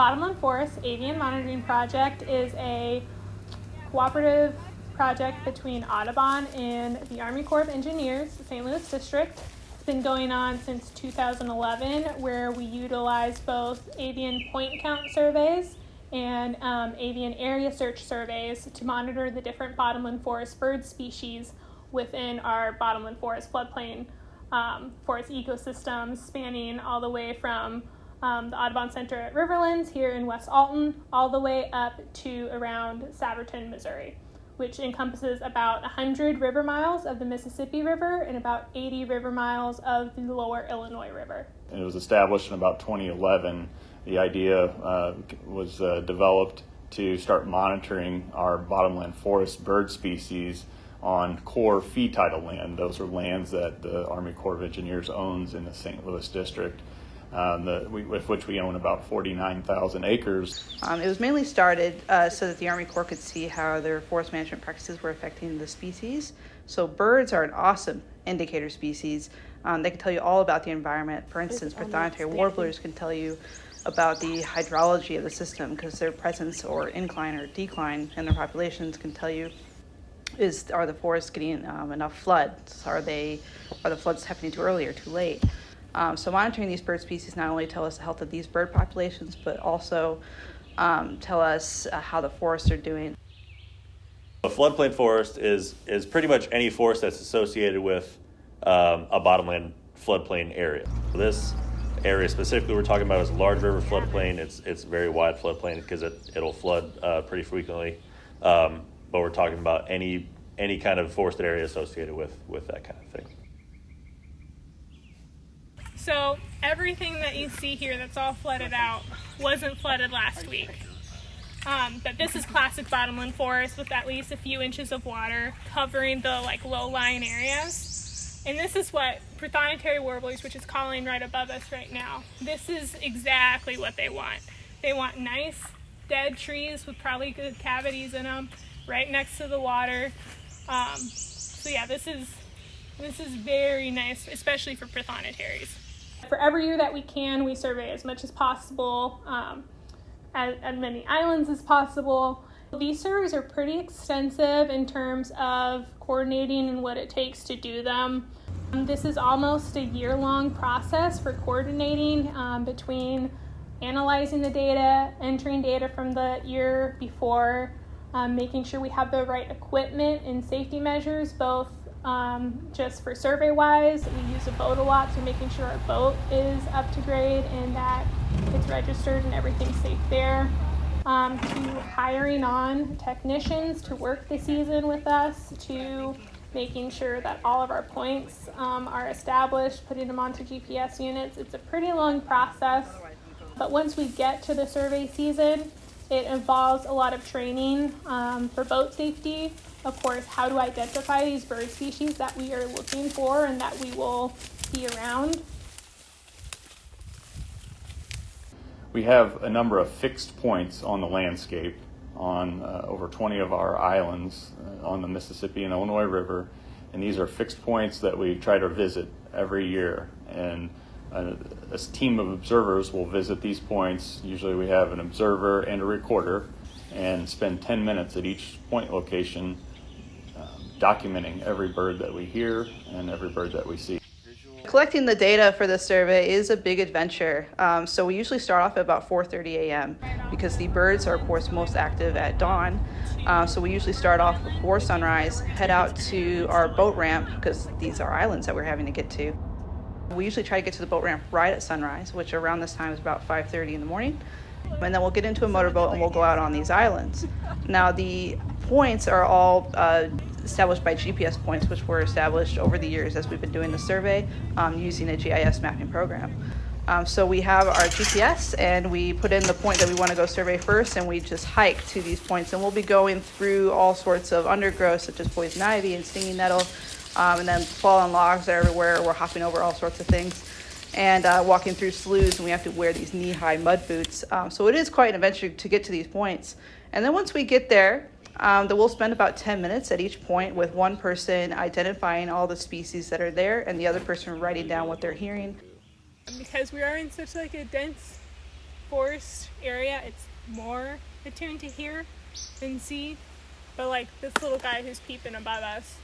Bottomland Forest Avian Monitoring Project is a cooperative project between Audubon and the Army Corps of Engineers, the St. Louis District. It's been going on since 2011, where we utilize both avian point count surveys and avian area search surveys to monitor the different bottomland forest bird species within our bottomland forest floodplain forest ecosystems, spanning all the way from the Audubon Center at Riverlands here in West Alton, all the way up to around Saverton, Missouri, which encompasses about 100 river miles of the Mississippi River and about 80 river miles of the lower Illinois River. It was established in about 2011. The idea was developed to start monitoring our bottomland forest bird species on core fee title land. Those are lands that the Army Corps of Engineers owns in the St. Louis District, with which we own about 49,000 acres. It was mainly started so that the Army Corps could see how their forest management practices were affecting the species. So birds are an awesome indicator species. They can tell you all about the environment. For instance, prothonotary warblers can tell you about the hydrology of the system, because their presence or incline or decline in their populations can tell you, are the forests getting enough floods? Are the floods happening too early or too late? So monitoring these bird species not only tell us the health of these bird populations, but also tell us how the forests are doing. A floodplain forest is pretty much any forest that's associated with a bottomland floodplain area. This area specifically we're talking about is a large river floodplain. It's a very wide floodplain because it'll flood pretty frequently. But we're talking about any kind of forested area associated with that kind of thing. So everything that you see here that's all flooded out wasn't flooded last week. But this is classic bottomland forest with at least a few inches of water covering the low-lying areas. And this is what prothonotary warblers, which is calling right above us right now, this is exactly what they want. They want nice dead trees with probably good cavities in them right next to the water. So yeah, this is very nice, especially for prothonotaries. For every year that we can, we survey as much as possible, as many islands as possible. These surveys are pretty extensive in terms of coordinating and what it takes to do them. This is almost a year-long process for coordinating between analyzing the data, entering data from the year before, making sure we have the right equipment and safety measures, both just for survey-wise. We use a boat a lot, so making sure our boat is up to grade and that it's registered and everything's safe there. To hiring on technicians to work the season with us, to making sure that all of our points are established, putting them onto GPS units. It's a pretty long process, but once we get to the survey season, it involves a lot of training for boat safety. Of course, how to identify these bird species that we are looking for and that we will be around. We have a number of fixed points on the landscape on over 20 of our islands on the Mississippi and Illinois River, and these are fixed points that we try to visit every year. And a team of observers will visit these points. Usually we have an observer and a recorder, and spend 10 minutes at each point location documenting every bird that we hear and every bird that we see. Collecting the data for this survey is a big adventure. So we usually start off at about 4:30 a.m. because the birds are, of course, most active at dawn. So we usually start off before sunrise, head out to our boat ramp, because these are islands that we're having to get to. We usually try to get to the boat ramp right at sunrise, which around this time is about 5:30 in the morning. And then we'll get into a motorboat and we'll go out on these islands. Now the points are all established by GPS points, which were established over the years as we've been doing the survey using a GIS mapping program. So we have our GPS and we put in the point that we want to go survey first, and we just hike to these points, and we'll be going through all sorts of undergrowth such as poison ivy and stinging nettle, and then fallen logs are everywhere. We're hopping over all sorts of things and walking through sloughs, and we have to wear these knee-high mud boots. So it is quite an adventure to get to these points. And then once we get there, then we'll spend about 10 minutes at each point with one person identifying all the species that are there and the other person writing down what they're hearing. Because we are in such a dense forest area, it's more attuned to hear than see. But like this little guy who's peeping above us,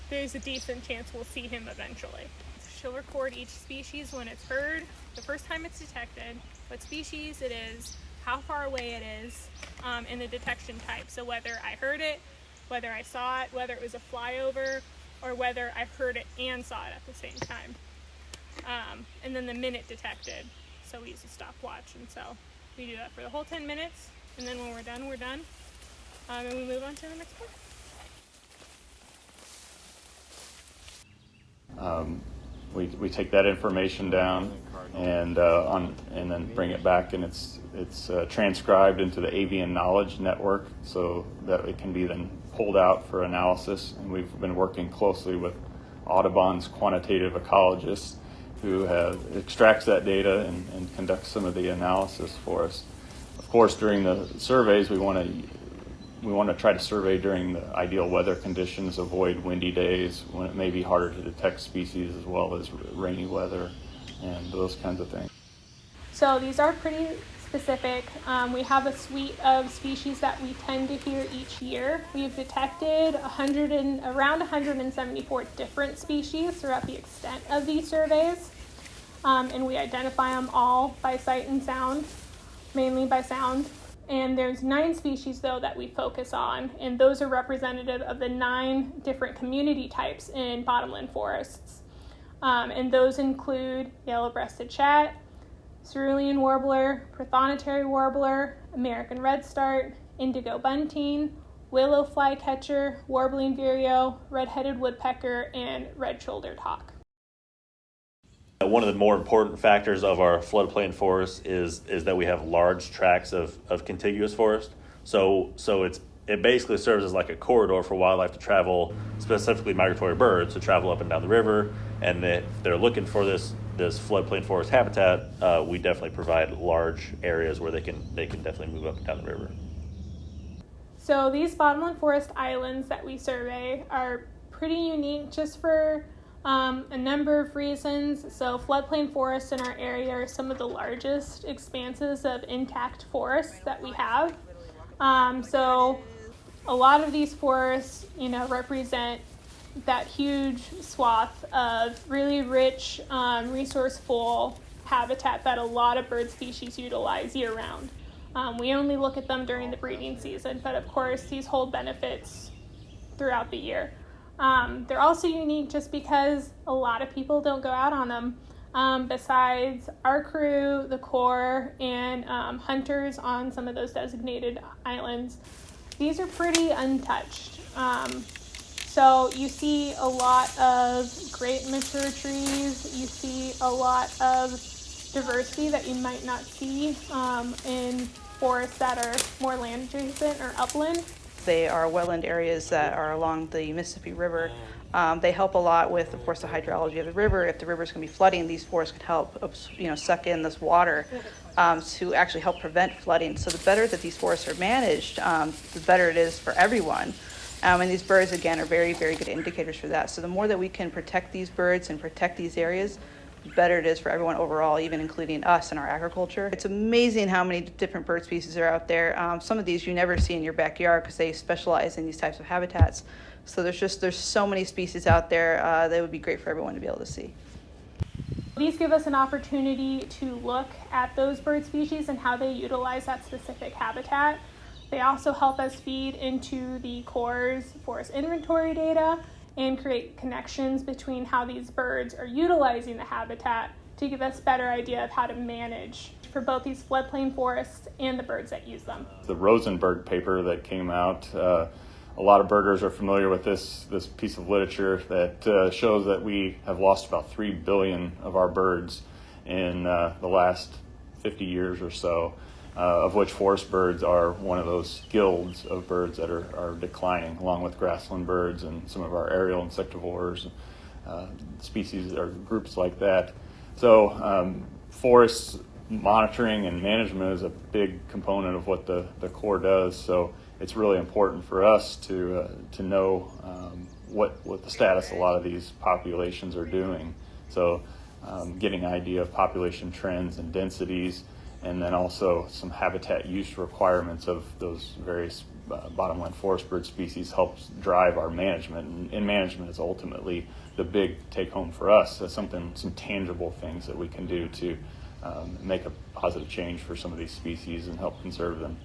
there's a decent chance we'll see him eventually. She'll record each species when it's heard, the first time it's detected, what species it is, how far away it is, and the detection type. So whether I heard it, whether I saw it, whether it was a flyover, or whether I heard it and saw it at the same time. And then the minute detected. So we use a stopwatch, and so we do that for the whole 10 minutes, and then when we're done, we're done. And we move on to the next one. We take that information down and then bring it back, and it's transcribed into the Avian knowledge network so that it can be then pulled out for analysis. And we've been working closely with Audubon's quantitative ecologists who extracts that data and conducts some of the analysis for us. Of course, during the surveys, we want to try to survey during the ideal weather conditions, avoid windy days when it may be harder to detect species, as well as rainy weather and those kinds of things. So these are pretty specific. We have a suite of species that we tend to hear each year. We've detected around 174 different species throughout the extent of these surveys, and we identify them all by sight and sound, mainly by sound. And there's 9 species, though, that we focus on, and those are representative of the 9 different community types in bottomland forests. And those include yellow-breasted chat, cerulean warbler, prothonotary warbler, American redstart, indigo bunting, willow flycatcher, warbling vireo, red-headed woodpecker, and red-shouldered hawk. One of the more important factors of our floodplain forest is that we have large tracts of contiguous forest. So it basically serves as like a corridor for wildlife to travel, specifically migratory birds, to travel up and down the river. And if they're looking for this floodplain forest habitat, we definitely provide large areas where they can definitely move up and down the river. So these bottomland forest islands that we survey are pretty unique just for a number of reasons. So floodplain forests in our area are some of the largest expanses of intact forests that we have. So a lot of these forests, represent that huge swath of really rich, resourceful habitat that a lot of bird species utilize year-round. We only look at them during the breeding season, but of course these hold benefits throughout the year. They're also unique just because a lot of people don't go out on them. Besides our crew, the Corps, and hunters on some of those designated islands, these are pretty untouched. So you see a lot of great mature trees, you see a lot of diversity that you might not see in forests that are more land adjacent or upland. They are wetland areas that are along the Mississippi River. They help a lot with, of course, the hydrology of the river. If the river's going to be flooding, these forests can help, suck in this water to actually help prevent flooding. So the better that these forests are managed, the better it is for everyone. And these birds, again, are very, very good indicators for that. So the more that we can protect these birds and protect these areas, the better it is for everyone overall, even including us and our agriculture. It's amazing how many different bird species are out there. Some of these you never see in your backyard because they specialize in these types of habitats. So there's so many species out there that would be great for everyone to be able to see. These give us an opportunity to look at those bird species and how they utilize that specific habitat. They also help us feed into the Corps' forest inventory data and create connections between how these birds are utilizing the habitat to give us a better idea of how to manage for both these floodplain forests and the birds that use them. The Rosenberg paper that came out, a lot of birders are familiar with this piece of literature that shows that we have lost about 3 billion of our birds in the last 50 years or so. Of which forest birds are one of those guilds of birds that are declining, along with grassland birds and some of our aerial insectivores, species or groups like that. So forest monitoring and management is a big component of what the Corps does. So it's really important for us to know what the status a lot of these populations are doing. So getting an idea of population trends and densities, and then also some habitat use requirements of those various bottomland forest bird species helps drive our management, and management is ultimately the big take home for us. That's some tangible things that we can do to make a positive change for some of these species and help conserve them.